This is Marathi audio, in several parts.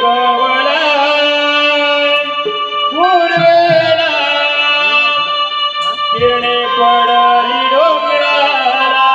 उगवला पूर्वेला किरणे पडली डोंगराला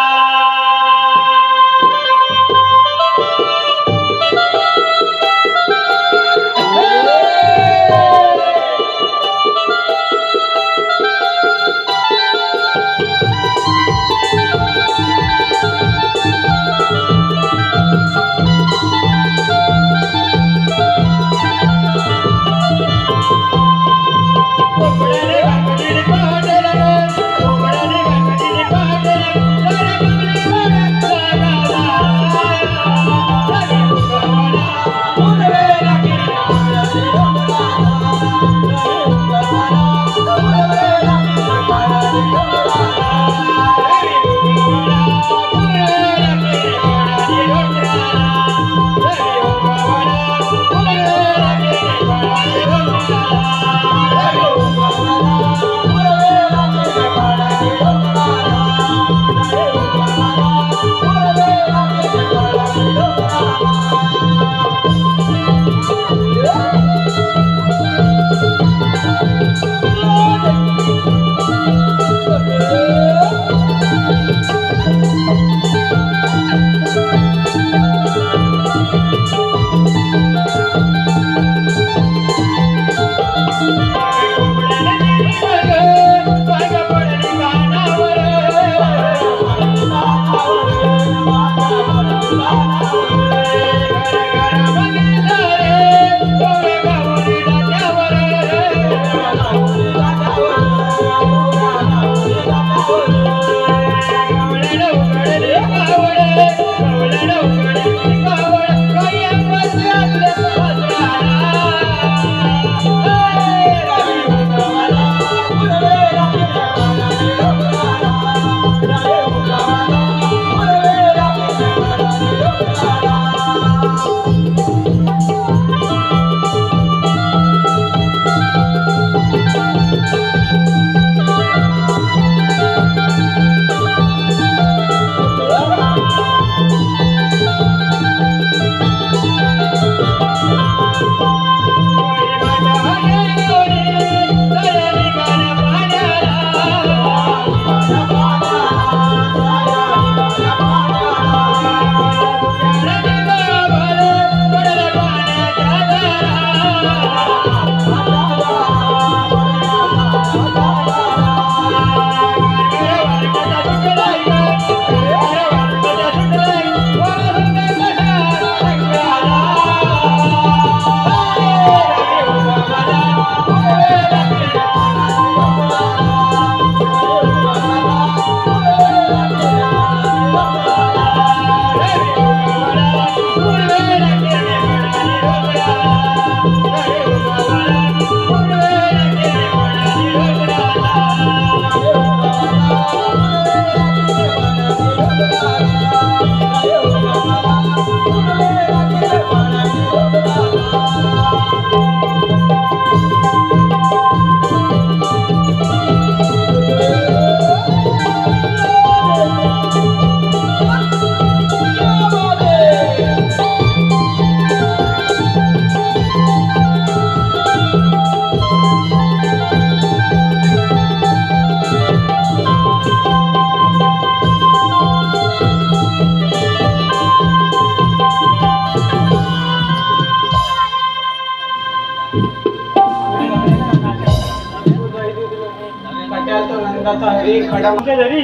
घरी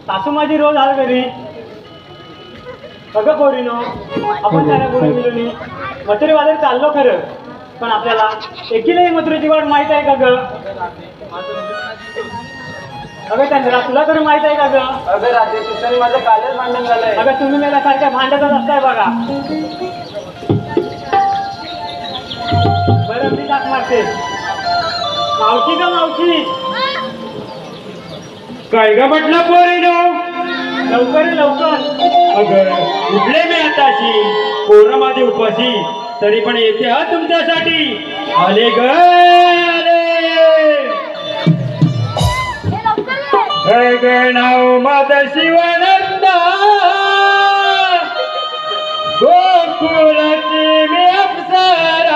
सासू माझी रोज आल घरी अगं पोरीनो आपण त्याला बोलून गेलो नाही मथुरे बाजार चाललो खरं पण आपल्याला एकीलाही मथुरेची वाट माहित आहे का ग अगं चंद्रा तुला तर माहित आहे का ग अगं रात्री माझं कालच भांडण झालंय अगं तुम्ही मला सारख्या भांडतच असताय बघा बरं मी टाक मारते मावशी का मावशी काय ग म्हटलं पोरीनो लवकर लवकर अगं उठले मी आताशी पोरं माझी उपाशी तरी पण येते हा तुमच्यासाठी आले ग आले नाव माझं शिवानंदा गोकुळाची मी अप्सरा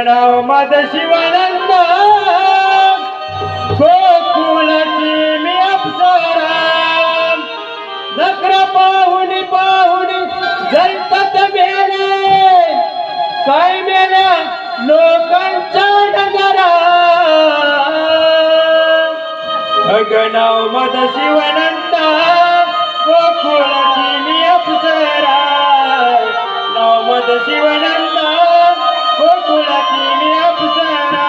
नाव माझं शिवानंद गोकुळाची मी अप्सरा नखरा पाहुणी पाहुणी जलतात मेले काय मेल्या लोकांच्या नगरा नाव माझं शिवानंद गोकुळाची मी अप्सरा नाव माझं शिवानंद गोकुळाची मी अप्सरा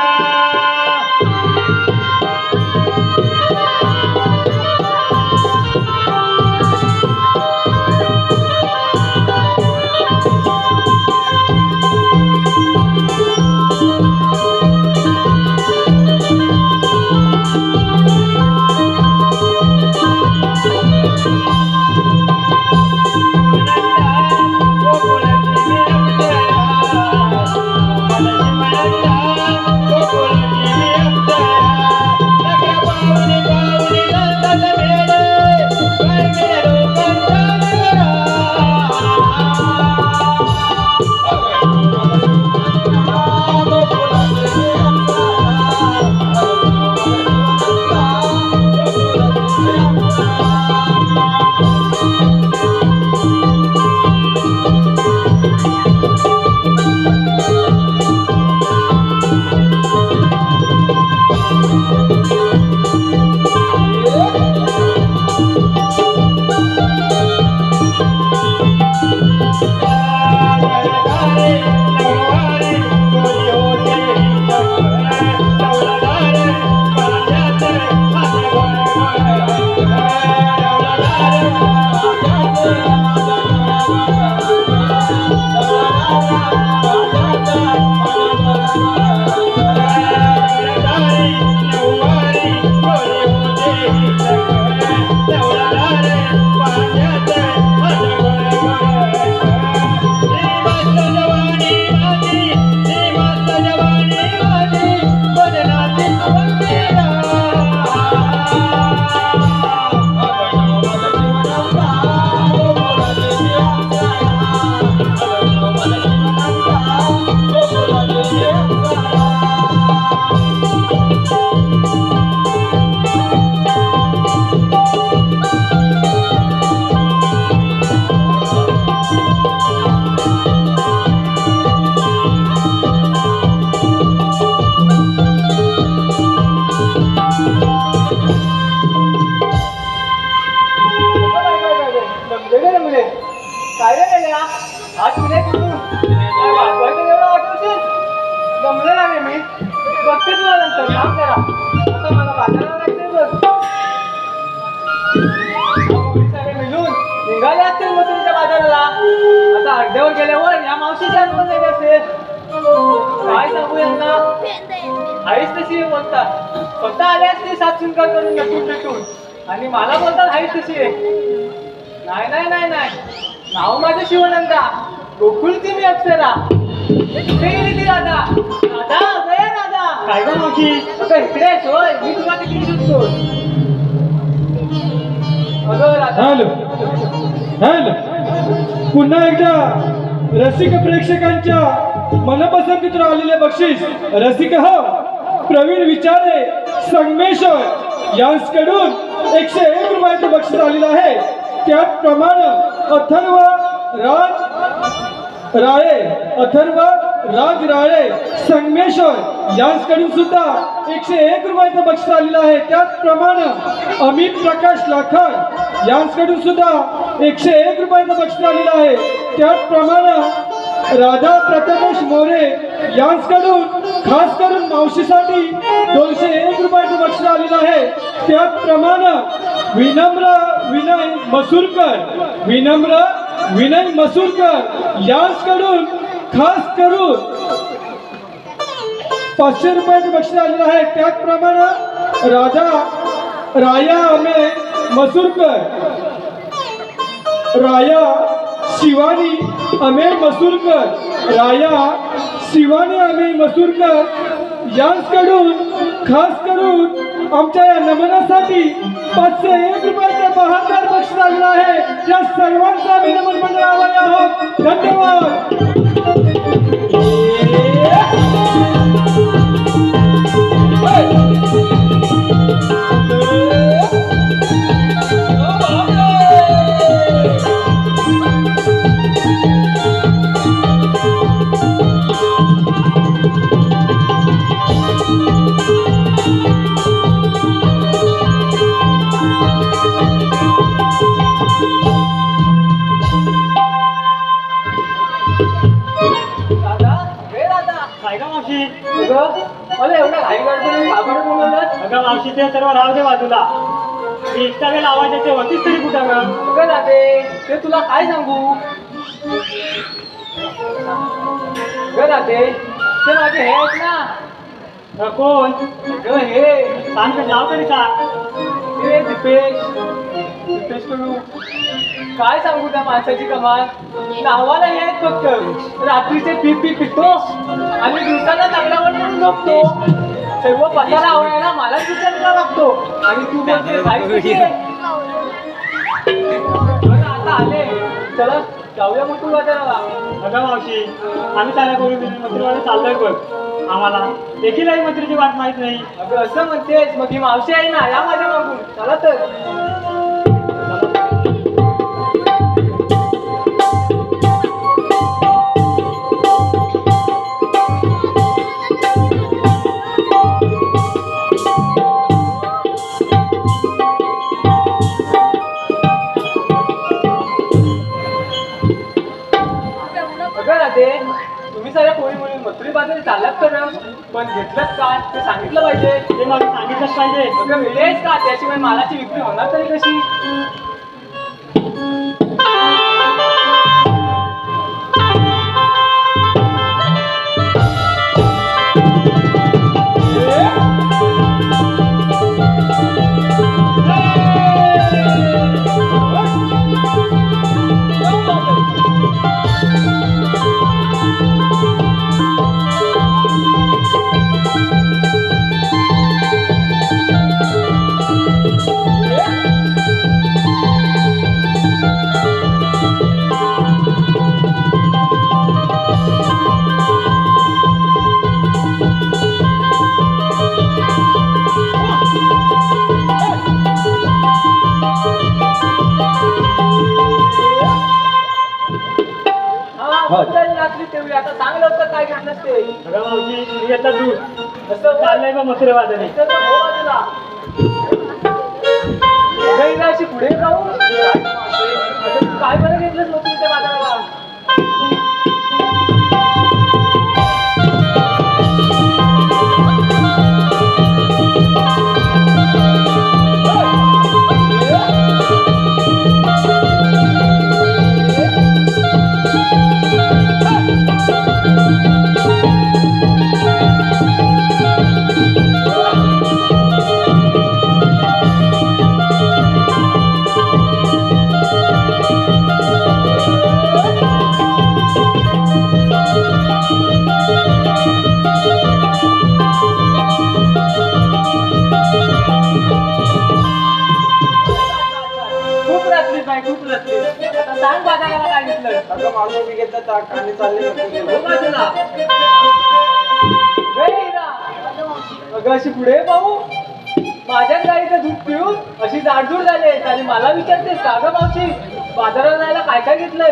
काय रे आज तुला एवढं वाटवशील जमलं ना रे मी बघते तुला नंतर काम करा आता मला बाजाराला लागते बघ सगळे मिळून निघाले असतील मग तुमच्या बाजाराला आता अर्ध्यावर गेल्यावर या मावशीची आठवण झाली असेल काय सांगू यांना आईच तशी बोलतात स्वतः आले असते सात सुनकार करून नटून नटून आणि मला बोलतात आईच तशी नाही नाही नाही नाही नाव माझं शिवानंदा गोकुळची मी अप्सरा कुठे गेली ती राधा राधा गया राधा काय गं मावशी आता इकडे आहेस होय मी तुला किती शोधतो अगं राधा हॅलो हॅलो पुन्हा एकदा रसिक प्रेक्षकांच्या मनपसंतीतून आलेले बक्षीस रसिक हो प्रवीण विचारे संगमेश्वर यांकडून 101 रुपयाचं बक्षीस आलेलं आहे त्याचप्रमाणे अथर्व राज राळे संगमेश्वर यांकडून सुद्धा 101 रुपयाचं बक्षीस आलेलं आहे त्याचप्रमाणे अमित प्रकाश लाखर यांकडून सुद्धा 101 रुपयाचं बक्षीस आलेलं आहे त्याचप्रमाणे राधा प्रथमेश मोरे यांकडून खास करून मावशीसाठी 201 रुपयाचं बक्षीस आलेलं आहे त्याचप्रमाणे विनम्र विनय मसूरकर यांकडून खास करून 500 रुपयाचं बक्षीस आलेलं आहे त्याचप्रमाणे राया शिवानी अमेर मसूरकर यांकडून खास करून आमच्या या नमनासाठी 501 रुपयाचं 72 बक्षीस आलेलं आहे या सर्वांचा मी नमन मंडळावर आहोत धन्यवाद अगं मला एवढं घाई गडबडीने घाबरत बोलवलं. अगं मावशी ते सर्व राहू दे बाजूला. इंस्टाग्राम आवाज येते होतीच तरी कुठं ग? अगं दादे ते तुला काय सांगू. अगं दादे ते माझे हे आहेत ना. कोण? अगं हे सांग नाव तरी सांग. ते दीपेश कडू. काय सांगू त्या माणसाची कमाल. नावाला हे आहेत फक्त. रात्रीचे पी पितो आणि दिवसाला चांगल्यावर पण झोपतो. सर्व पसारा आवडायला मलाच विचार करावा लागतो. आणि तू बोलते काय किती आहे? बरं, आता आले. चला जाऊया मग तू बाजाराला. अगं मावशी आम्ही साऱ्या करून मंत्रीवाले चाललोय बघ. आम्हाला देखील आई मंत्रीची वाट माहित नाही. अगं असं म्हणतेस मग ही मावशी आहे ना या माझ्या मागून. चला तर. अगं राधे तुम्ही साऱ्या पोळी मुली मथुरी बाजारी चाललात तर पण घेतलं काय ते सांगितलं पाहिजे. ते मला सांगितलंच पाहिजे. अगं मिळेच का त्याशिवाय मालाची विक्री होणार तरी कशी. रात्री तेवढी आता सांग लवकर काय घेत नसते. अगं मावशी तुम्ही घेतला दूध असं चाललंय बघ मथुरे बाजारी. इथं तर हो बाजूला. गैला अशी पुढे जाऊ. आता तू काय बरं घेतलंस मथुरीच्या बाजाराला. खूप रचलीस बाई खूप रचलीस. आता सांग बाजाराला काय घेतलं. अगं मावशी मी घेतलं ताक आणि चालले हो बाजूला. गैरा. अगं अशी पुढे पाहू. माझ्या गाईचं दूध पिऊन अशी जाडजूड झालीस आणि मला विचारतेस का गं मावशी बाजाराला जायला काय काय घेतलंय.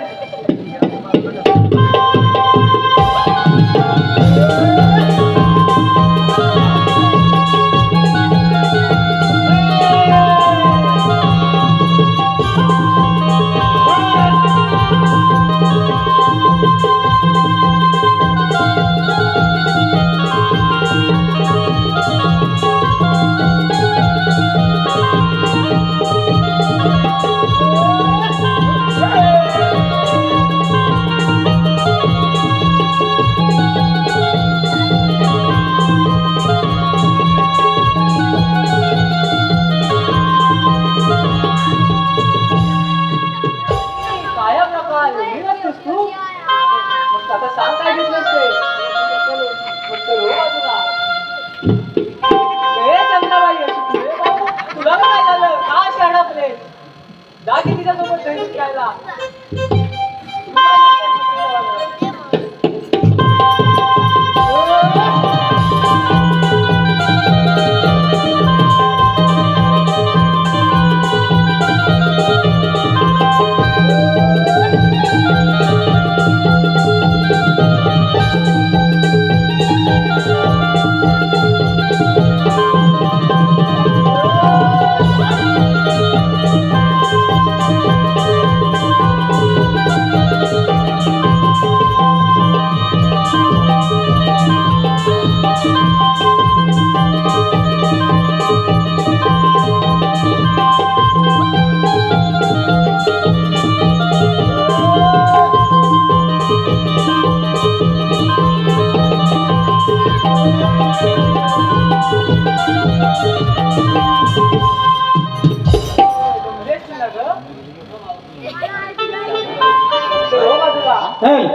हॅल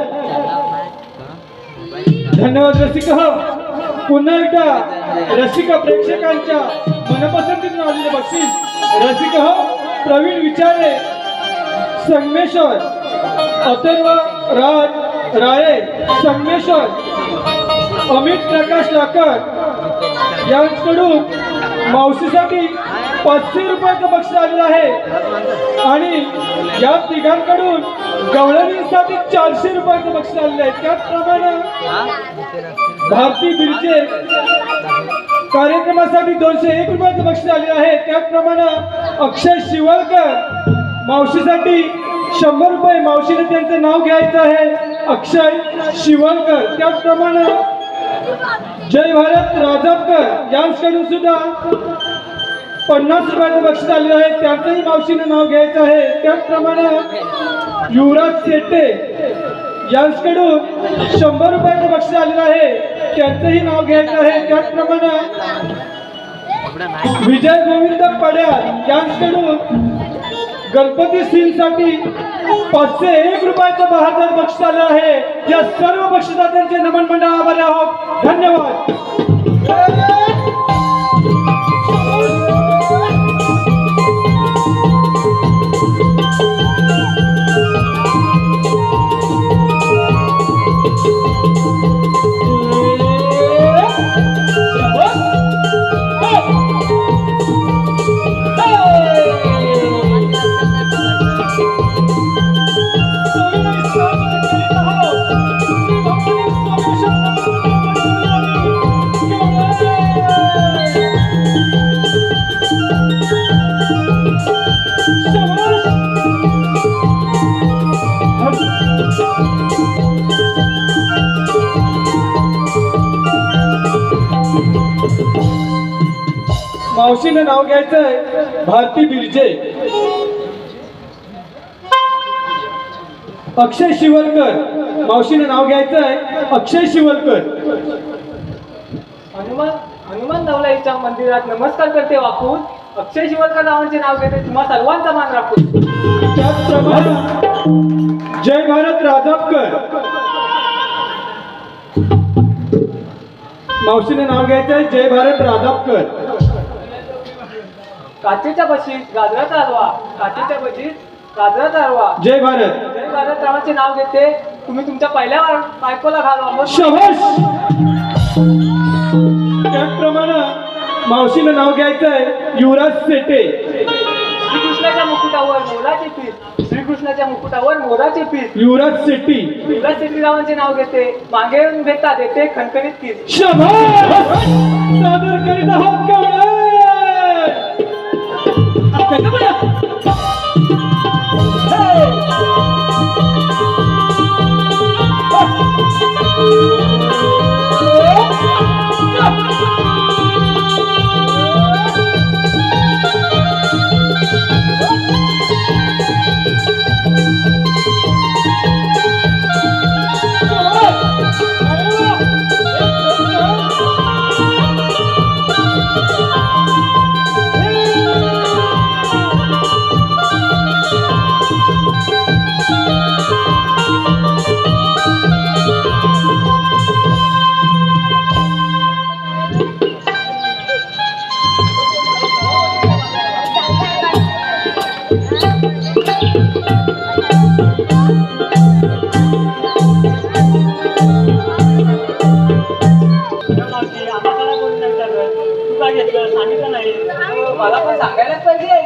धन्यवाद रसिक हो. पुन्हा एकदा रसिका प्रेक्षकांच्या मनपसंतीतून आलेले बक्षीस रसिक हो प्रवीण विचारे, संगमेश्वर, अथर्व राज राये संगमेश्वर, अमित प्रकाश लाकर यांकडून मावशीसाठी 500 रुपयाचं बक्षीस आलेलं आहे आणि या तिघांकडून गवळणीसाठी 400 रुपयाचं बक्षीस आलेलं आहे. त्याचप्रमाणे भारती बिरजे कार्यक्रमासाठी 201 रुपयाचं बक्षीस आलेलं आहे. त्याचप्रमाणे अक्षय शिवलकर मावशीसाठी 100 रुपये, मावशीने त्यांचं नाव घ्यायचं आहे अक्षय शिवलकर. त्याचप्रमाणे जय भारत राजापकर यांच्याकडून सुद्धा 50 रुपयाचं बक्षीस आलेलं आहे, त्यांचंही मावशीने नाव घ्यायचं आहे. त्याचप्रमाणे युवराज शेट्टे यांच्याकडून 100 रुपयाचं बक्षीस आलेलं आहे, त्यांचंही नाव घ्यायचं आहे. त्याचप्रमाणे विजय गोविंद पड्यार यांच्याकडून गणपती सीनसाठी 501 रुपयाचं 72 बक्षीस आलं आहे. या सर्व बक्षिसांचे नमन मंडळ आभारी आहोत. धन्यवाद. मावशीने नाव घ्यायचंय भारती बिरजे, अक्षय शिवलकर मावशीने नाव घ्यायचंय अक्षय शिवलकर. हनुमान नवलाईच्या मंदिरात नमस्कार करते वाकून अक्षय शिवलकर नावाचे नाव घेते तुम्हा सर्वांचा मान राखून. त्याचप्रमाणे जय भारत राजापकर मावशीने नाव घ्यायचंय जय भारत राजापकर. काचेच्या बशीत गाजराचा हलवा, काचेच्या बशीत गाजराचा हलवा, जय भारत. जय भारत रावाचे नाव घेते तुम्ही तुमच्या पहिल्या बायकोला घालवा. शबाश. त्याचप्रमाणे मावशीने नाव घ्यायचंय युवराज शेटे. श्रीकृष्णाच्या मुकुटावर मोराचे पीठ, श्रीकृष्णाच्या मुकुटावर मोराचे पीठ, युवराज शेट्टी. युवराज शेट्टी रावांचे नाव घेते मागे येऊन भेटतात येते खणखणीत किस. शबाश. सादर करीत आहोत कवळे. मला पण सांगायलाच पाहिजे.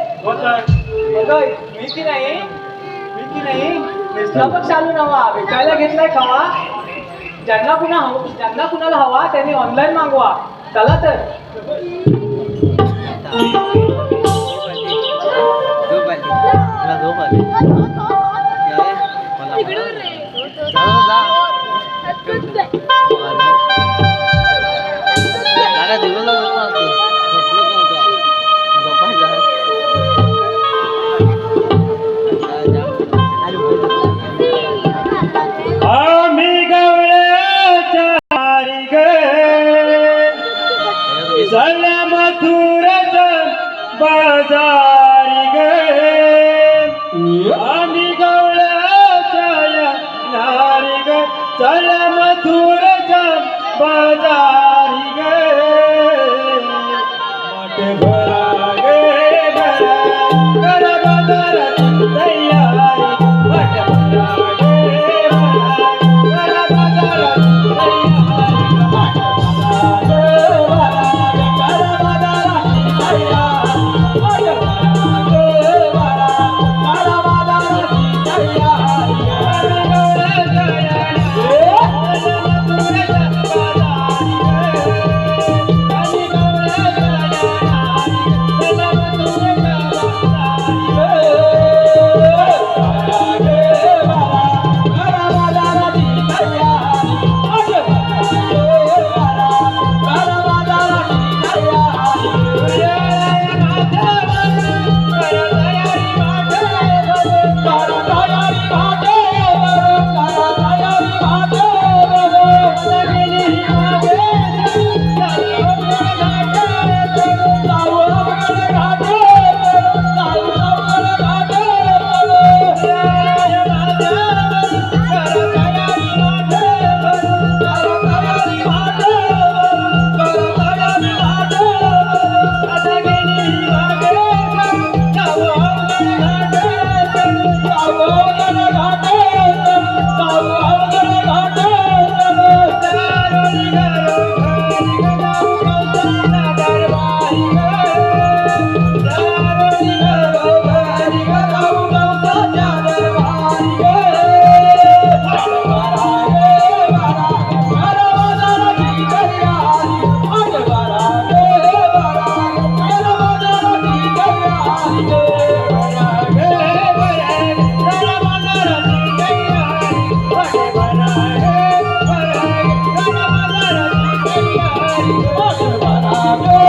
मी की नाही मिसला पण चालू नवा विकायला घेतलाय खावा. ज्यांना कुणाला हवा त्यांनी ऑनलाईन मागवा. चला तर आम्ही गवळ्याच्या दारी गे चला मथुराचा बाजारी गे. आम्ही गवळ्याच्या या चल मथुरच्या बाजारी गे वाट भरा गे भरा कर बाजाराची तयारी वाट भरा गे भरा कर बाजाराची तयारी वाट भरा गे भरा कर बाजाराची तयारी वाट भरा गे भरा कर बाजाराची तयारी